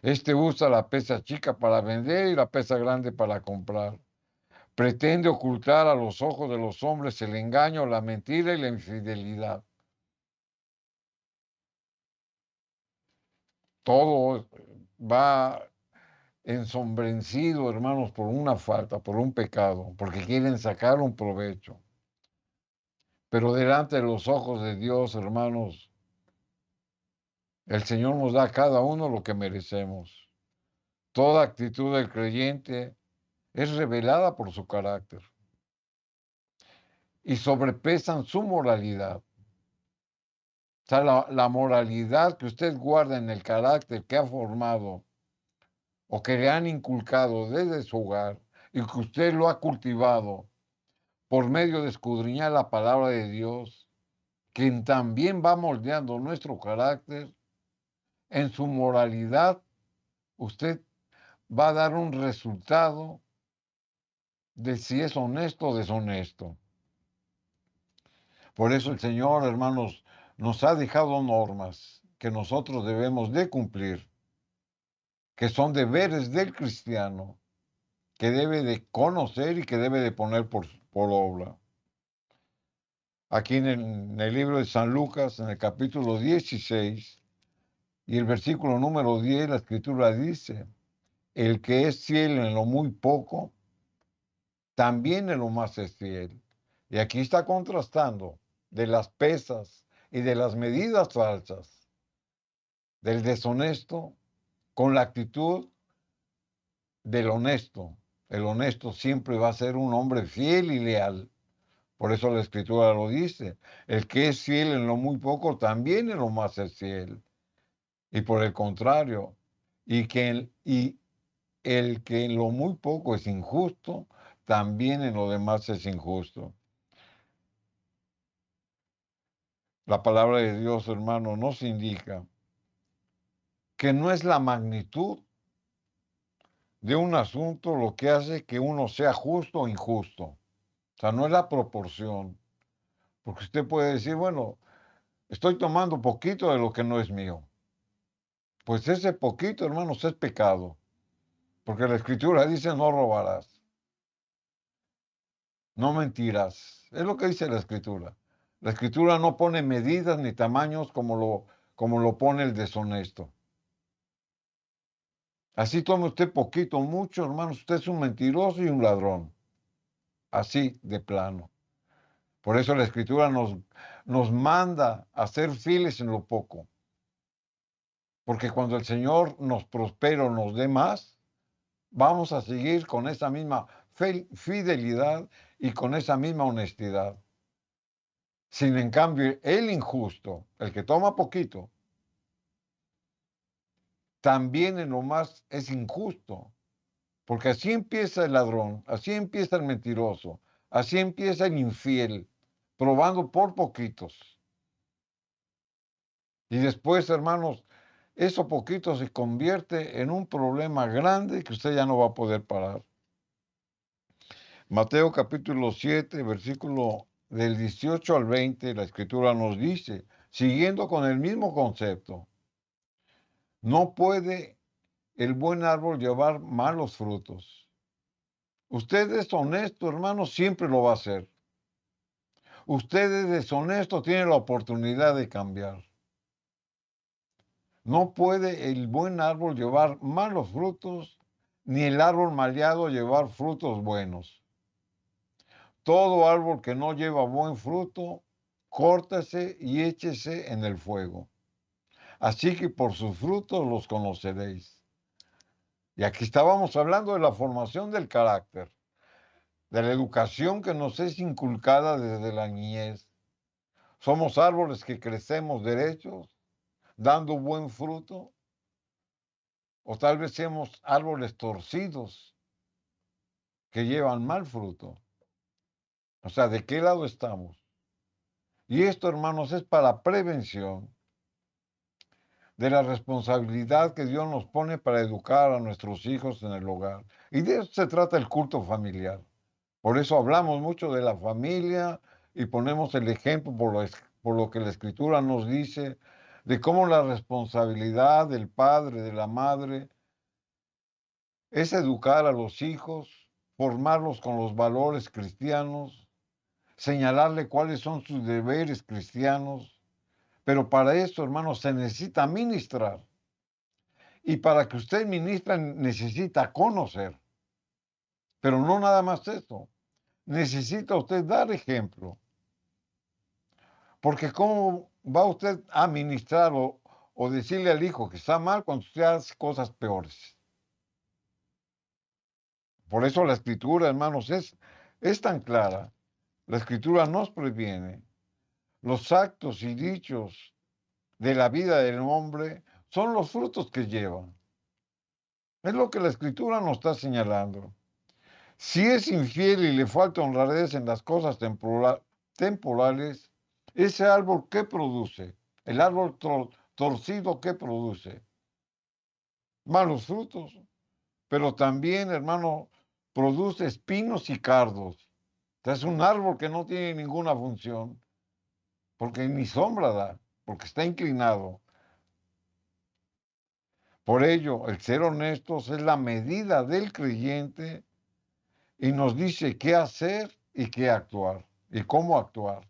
Este usa la pesa chica para vender y la pesa grande para comprar. Pretende ocultar a los ojos de los hombres el engaño, la mentira y la infidelidad. Todo va ensombrecido, hermanos, por una falta, por un pecado, porque quieren sacar un provecho. Pero delante de los ojos de Dios, hermanos, el Señor nos da a cada uno lo que merecemos. Toda actitud del creyente es revelada por su carácter y sobrepesan su moralidad. O sea, la moralidad que usted guarda en el carácter que ha formado o que le han inculcado desde su hogar y que usted lo ha cultivado por medio de escudriñar la palabra de Dios, quien también va moldeando nuestro carácter, en su moralidad, usted va a dar un resultado de si es honesto o deshonesto. Por eso el Señor, hermanos, nos ha dejado normas que nosotros debemos de cumplir, que son deberes del cristiano, que debe de conocer y que debe de poner por obra. Aquí en el libro de San Lucas, en el capítulo 16 y el versículo número 10, la escritura dice, el que es fiel en lo muy poco, también en lo más es fiel. Y aquí está contrastando de las pesas y de las medidas falsas, del deshonesto con la actitud del honesto. El honesto siempre va a ser un hombre fiel y leal. Por eso la escritura lo dice. El que es fiel en lo muy poco, también en lo más es fiel. Y por el contrario, y el que en lo muy poco es injusto, también en lo demás es injusto. La palabra de Dios, hermano, nos indica que no es la magnitud de un asunto lo que hace que uno sea justo o injusto. O sea, no es la proporción. Porque usted puede decir, bueno, estoy tomando poquito de lo que no es mío. Pues ese poquito, hermanos, es pecado. Porque la Escritura dice, no robarás, no mentirás. Es lo que dice la Escritura. La Escritura no pone medidas ni tamaños como lo pone el deshonesto. Así tome usted poquito o mucho, hermanos, usted es un mentiroso y un ladrón. Así de plano. Por eso la Escritura nos manda a ser fieles en lo poco. Porque cuando el Señor nos prospera o nos dé más, vamos a seguir con esa misma fidelidad y con esa misma honestidad. Sin en cambio, el injusto, el que toma poquito, también en lo más es injusto. Porque así empieza el ladrón, así empieza el mentiroso, así empieza el infiel, probando por poquitos. Y después, hermanos, eso poquito se convierte en un problema grande que usted ya no va a poder parar. Mateo capítulo 7, versículo del 18 al 20, la escritura nos dice, siguiendo con el mismo concepto, no puede el buen árbol llevar malos frutos. Usted es honesto, hermano, siempre lo va a hacer. Usted es deshonesto, tiene la oportunidad de cambiar. No puede el buen árbol llevar malos frutos, ni el árbol maleado llevar frutos buenos. Todo árbol que no lleva buen fruto, córtese y échese en el fuego. Así que por sus frutos los conoceréis. Y aquí estábamos hablando de la formación del carácter, de la educación que nos es inculcada desde la niñez. Somos árboles que crecemos derechos, dando buen fruto, o tal vez seamos árboles torcidos que llevan mal fruto. O sea, ¿de qué lado estamos? Y esto, hermanos, es para prevención de la responsabilidad que Dios nos pone para educar a nuestros hijos en el hogar. Y de eso se trata el culto familiar. Por eso hablamos mucho de la familia y ponemos el ejemplo por lo que la Escritura nos dice, de cómo la responsabilidad del padre, de la madre, es educar a los hijos, formarlos con los valores cristianos, señalarle cuáles son sus deberes cristianos. Pero para eso, hermanos, se necesita ministrar. Y para que usted ministre necesita conocer. Pero no nada más eso. Necesita usted dar ejemplo. Porque ¿cómo va usted a ministrar o decirle al hijo que está mal cuando usted hace cosas peores? Por eso la escritura, hermanos, es tan clara. La escritura nos previene. Los actos y dichos de la vida del hombre son los frutos que llevan. Es lo que la escritura nos está señalando. Si es infiel y le falta honradez en las cosas temporales, ese árbol, ¿qué produce? El árbol torcido, ¿qué produce? Malos frutos. Pero también, hermano, produce espinos y cardos. Es un árbol que no tiene ninguna función, porque ni sombra da, porque está inclinado. Por ello, el ser honestos es la medida del creyente y nos dice qué hacer y qué actuar y cómo actuar.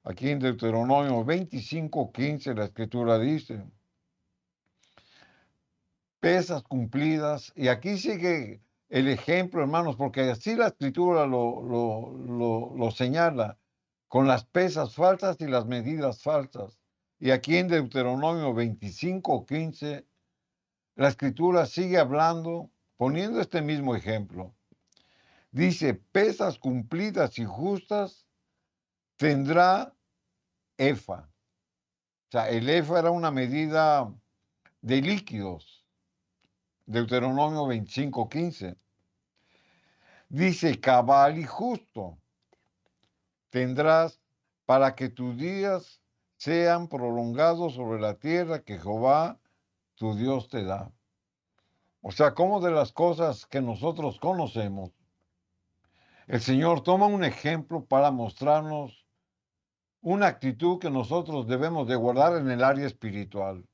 Aquí en Deuteronomio 25:15 la escritura dice, pesas cumplidas, y aquí sigue el ejemplo, hermanos, porque así la escritura lo señala, con las pesas falsas y las medidas falsas. Y aquí en Deuteronomio 25:15 la escritura sigue hablando, poniendo este mismo ejemplo. Dice, pesas cumplidas y justas tendrá efa. O sea, el efa era una medida de líquidos. Deuteronomio 25:15. Dice, cabal y justo tendrás para que tus días sean prolongados sobre la tierra que Jehová tu Dios te da. O sea, como de las cosas que nosotros conocemos, el Señor toma un ejemplo para mostrarnos una actitud que nosotros debemos de guardar en el área espiritual.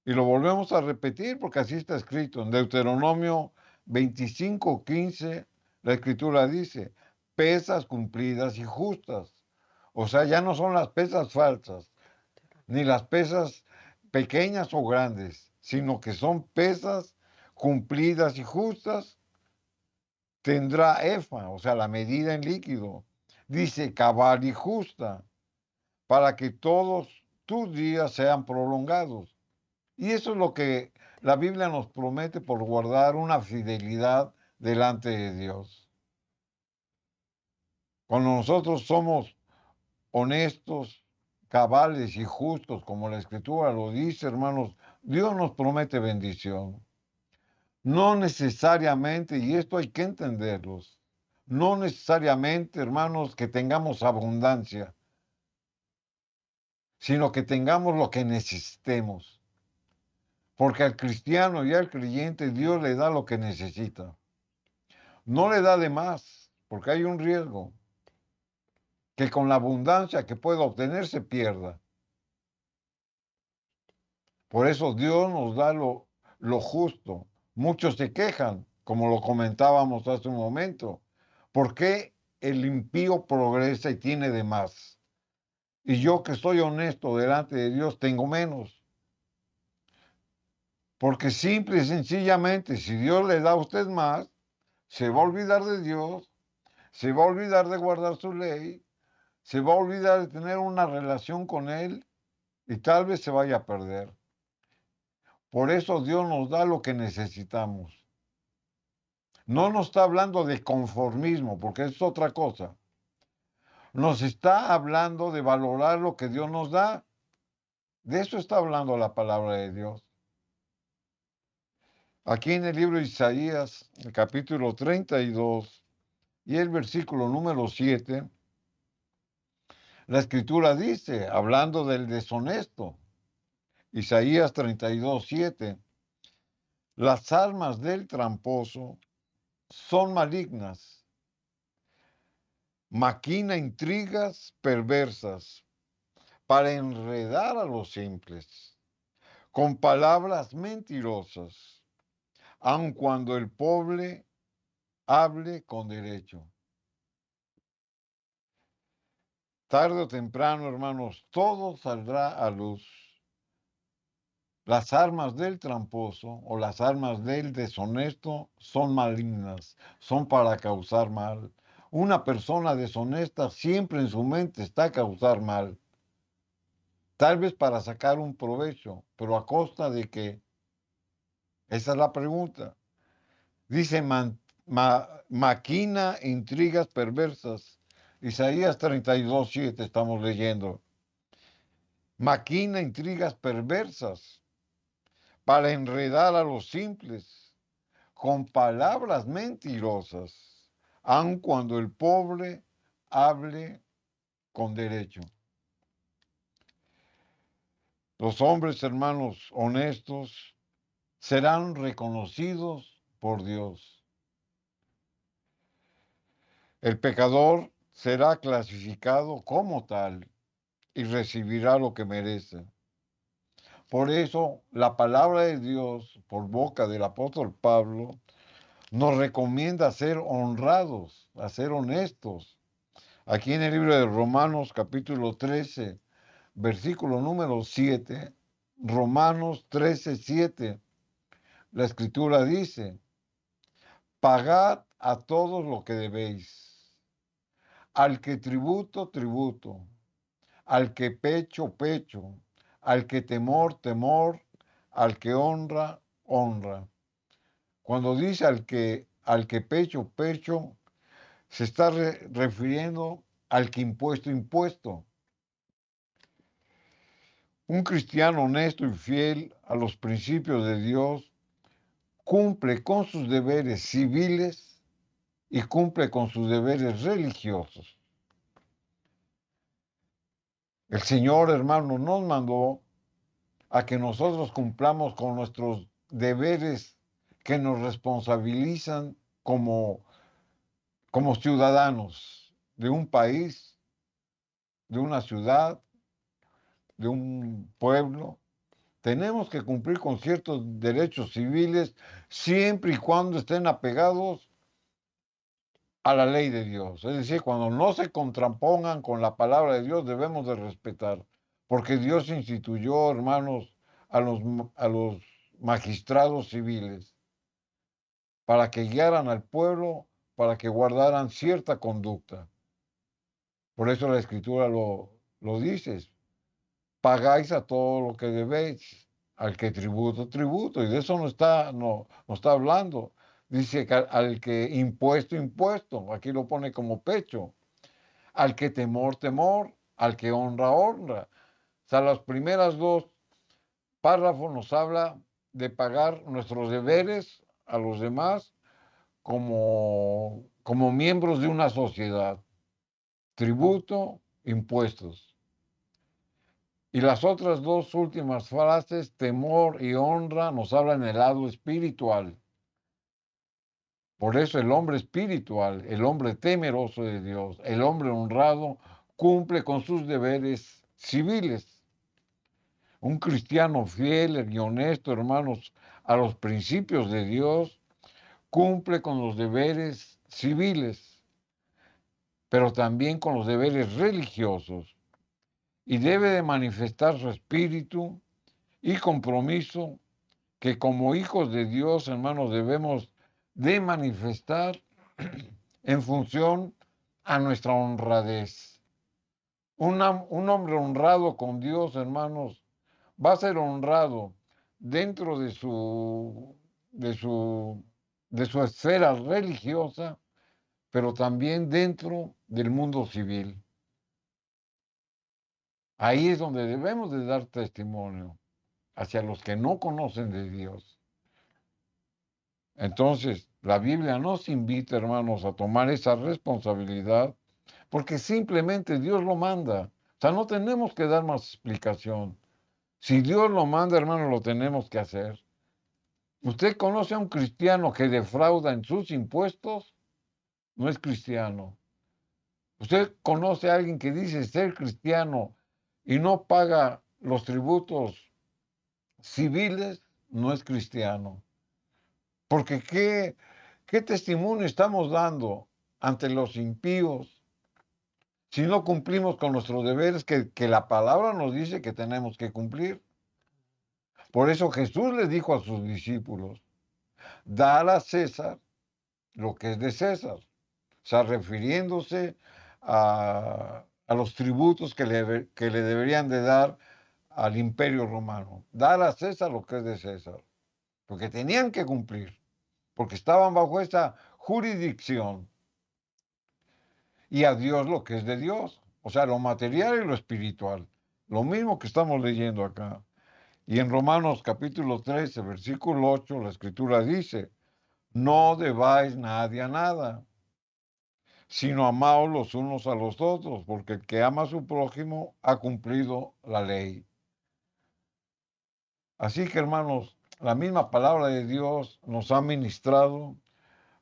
Y lo volvemos a repetir porque así está escrito en Deuteronomio 25:15. La escritura dice, pesas cumplidas y justas. O sea, ya no son las pesas falsas, ni las pesas pequeñas o grandes, sino que son pesas cumplidas y justas. Tendrá efa, o sea, la medida en líquido. Dice cabal y justa, para que todos tus días sean prolongados. Y eso es lo que la Biblia nos promete por guardar una fidelidad delante de Dios. Cuando nosotros somos honestos, cabales y justos, como la Escritura lo dice, hermanos, Dios nos promete bendición. No necesariamente, y esto hay que entenderlos, no necesariamente, hermanos, que tengamos abundancia, sino que tengamos lo que necesitemos. Porque al cristiano y al creyente Dios le da lo que necesita. No le da de más, porque hay un riesgo que con la abundancia que pueda obtener se pierda. Por eso Dios nos da lo justo. Muchos se quejan, como lo comentábamos hace un momento. ¿Por qué el impío progresa y tiene de más? Y yo que soy honesto delante de Dios tengo menos. Porque simple y sencillamente, si Dios le da a usted más, se va a olvidar de Dios, se va a olvidar de guardar su ley, se va a olvidar de tener una relación con Él y tal vez se vaya a perder. Por eso Dios nos da lo que necesitamos. No nos está hablando de conformismo, porque es otra cosa. Nos está hablando de valorar lo que Dios nos da. De eso está hablando la palabra de Dios. Aquí en el libro de Isaías, el capítulo 32 y el versículo número 7, la escritura dice, hablando del deshonesto, Isaías 32:7, las armas del tramposo son malignas, maquina intrigas perversas para enredar a los simples, con palabras mentirosas, aun cuando el pobre hable con derecho. Tarde o temprano, hermanos, todo saldrá a luz. Las armas del tramposo o las armas del deshonesto son malignas, son para causar mal. Una persona deshonesta siempre en su mente está a causar mal. Tal vez para sacar un provecho, pero a costa de que, esa es la pregunta. Dice, maquina intrigas perversas. Isaías 32:7 estamos leyendo. Maquina intrigas perversas para enredar a los simples con palabras mentirosas, aun cuando el pobre hable con derecho. Los hombres, hermanos, honestos serán reconocidos por Dios. El pecador será clasificado como tal y recibirá lo que merece. Por eso, la palabra de Dios, por boca del apóstol Pablo, nos recomienda ser honrados, a ser honestos. Aquí en el libro de Romanos, capítulo 13, versículo número 7, Romanos 13:7, la escritura dice, pagad a todos lo que debéis, al que tributo, tributo, al que pecho, pecho, al que temor, temor, al que honra, honra. Cuando dice al que pecho, pecho, se está refiriendo al que impuesto, impuesto. Un cristiano honesto y fiel a los principios de Dios cumple con sus deberes civiles y cumple con sus deberes religiosos. El Señor, hermano, nos mandó a que nosotros cumplamos con nuestros deberes que nos responsabilizan como ciudadanos de un país, de una ciudad, de un pueblo. Tenemos que cumplir con ciertos derechos civiles siempre y cuando estén apegados a la ley de Dios. Es decir, cuando no se contrapongan con la palabra de Dios, debemos de respetar, porque Dios instituyó, hermanos, a los magistrados civiles para que guiaran al pueblo, para que guardaran cierta conducta. Por eso la Escritura lo dice: pagáis a todo lo que debéis, al que tributo, tributo. Y de eso no está hablando. Dice que al que impuesto, impuesto. Aquí lo pone como pecho. Al que temor, temor. Al que honra, honra. O sea, las primeras dos párrafos nos habla de pagar nuestros deberes a los demás como miembros de una sociedad. Tributo, impuestos. Y las otras dos últimas frases, temor y honra, nos hablan del lado espiritual. Por eso el hombre espiritual, el hombre temeroso de Dios, el hombre honrado, cumple con sus deberes civiles. Un cristiano fiel y honesto, hermanos, a los principios de Dios, cumple con los deberes civiles, pero también con los deberes religiosos, y debe de manifestar su espíritu y compromiso que como hijos de Dios, hermanos, debemos de manifestar en función a nuestra honradez. Un hombre honrado con Dios, hermanos, va a ser honrado dentro de su esfera religiosa, pero también dentro del mundo civil. Ahí es donde debemos de dar testimonio hacia los que no conocen de Dios. Entonces, la Biblia nos invita, hermanos, a tomar esa responsabilidad porque simplemente Dios lo manda. O sea, no tenemos que dar más explicación. Si Dios lo manda, hermano, lo tenemos que hacer. ¿Usted conoce a un cristiano que defrauda en sus impuestos? No es cristiano. ¿Usted conoce a alguien que dice ser cristiano y no paga los tributos civiles? No es cristiano. Porque ¿qué testimonio estamos dando ante los impíos si no cumplimos con nuestros deberes que la palabra nos dice que tenemos que cumplir? Por eso Jesús le dijo a sus discípulos: dar a César lo que es de César. O sea, refiriéndose a los tributos que le deberían de dar al imperio romano. Dar a César lo que es de César. Porque tenían que cumplir, porque estaban bajo esa jurisdicción. Y a Dios lo que es de Dios, o sea, lo material y lo espiritual. Lo mismo que estamos leyendo acá. Y en Romanos capítulo 13, versículo 8, la Escritura dice: no debáis nadie a nada, sino amaos los unos a los otros, porque el que ama a su prójimo ha cumplido la ley. Así que, hermanos, la misma palabra de Dios nos ha ministrado,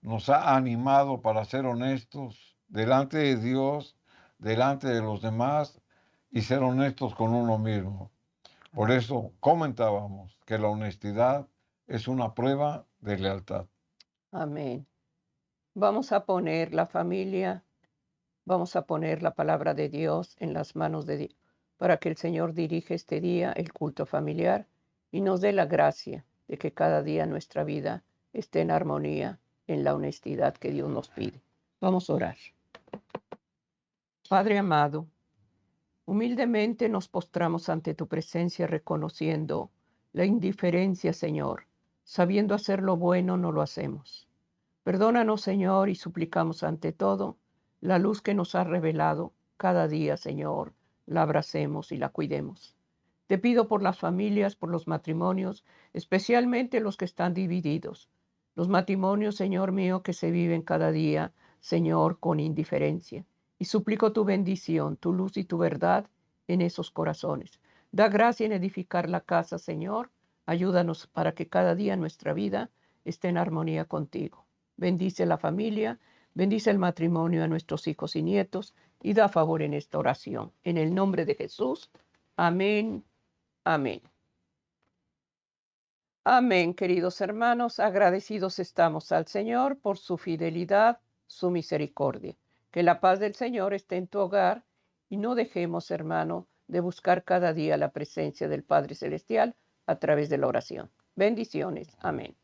nos ha animado para ser honestos delante de Dios, delante de los demás y ser honestos con uno mismo. Por eso comentábamos que la honestidad es una prueba de lealtad. Amén. Vamos a poner la familia, vamos a poner la palabra de Dios en las manos de Dios para que el Señor dirija este día el culto familiar y nos dé la gracia de que cada día nuestra vida esté en armonía, en la honestidad que Dios nos pide. Vamos a orar. Padre amado, humildemente nos postramos ante tu presencia reconociendo la indiferencia, Señor. Sabiendo hacer lo bueno, no lo hacemos. Perdónanos, Señor, y suplicamos ante todo la luz que nos has revelado cada día, Señor, la abracemos y la cuidemos. Te pido por las familias, por los matrimonios, especialmente los que están divididos. Los matrimonios, Señor mío, que se viven cada día, Señor, con indiferencia. Y suplico tu bendición, tu luz y tu verdad en esos corazones. Da gracia en edificar la casa, Señor. Ayúdanos para que cada día nuestra vida esté en armonía contigo. Bendice la familia, bendice el matrimonio a nuestros hijos y nietos y da favor en esta oración. En el nombre de Jesús. Amén. Amén. Amén, queridos hermanos. Agradecidos estamos al Señor por su fidelidad, su misericordia. Que la paz del Señor esté en tu hogar y no dejemos, hermano, de buscar cada día la presencia del Padre Celestial a través de la oración. Bendiciones. Amén.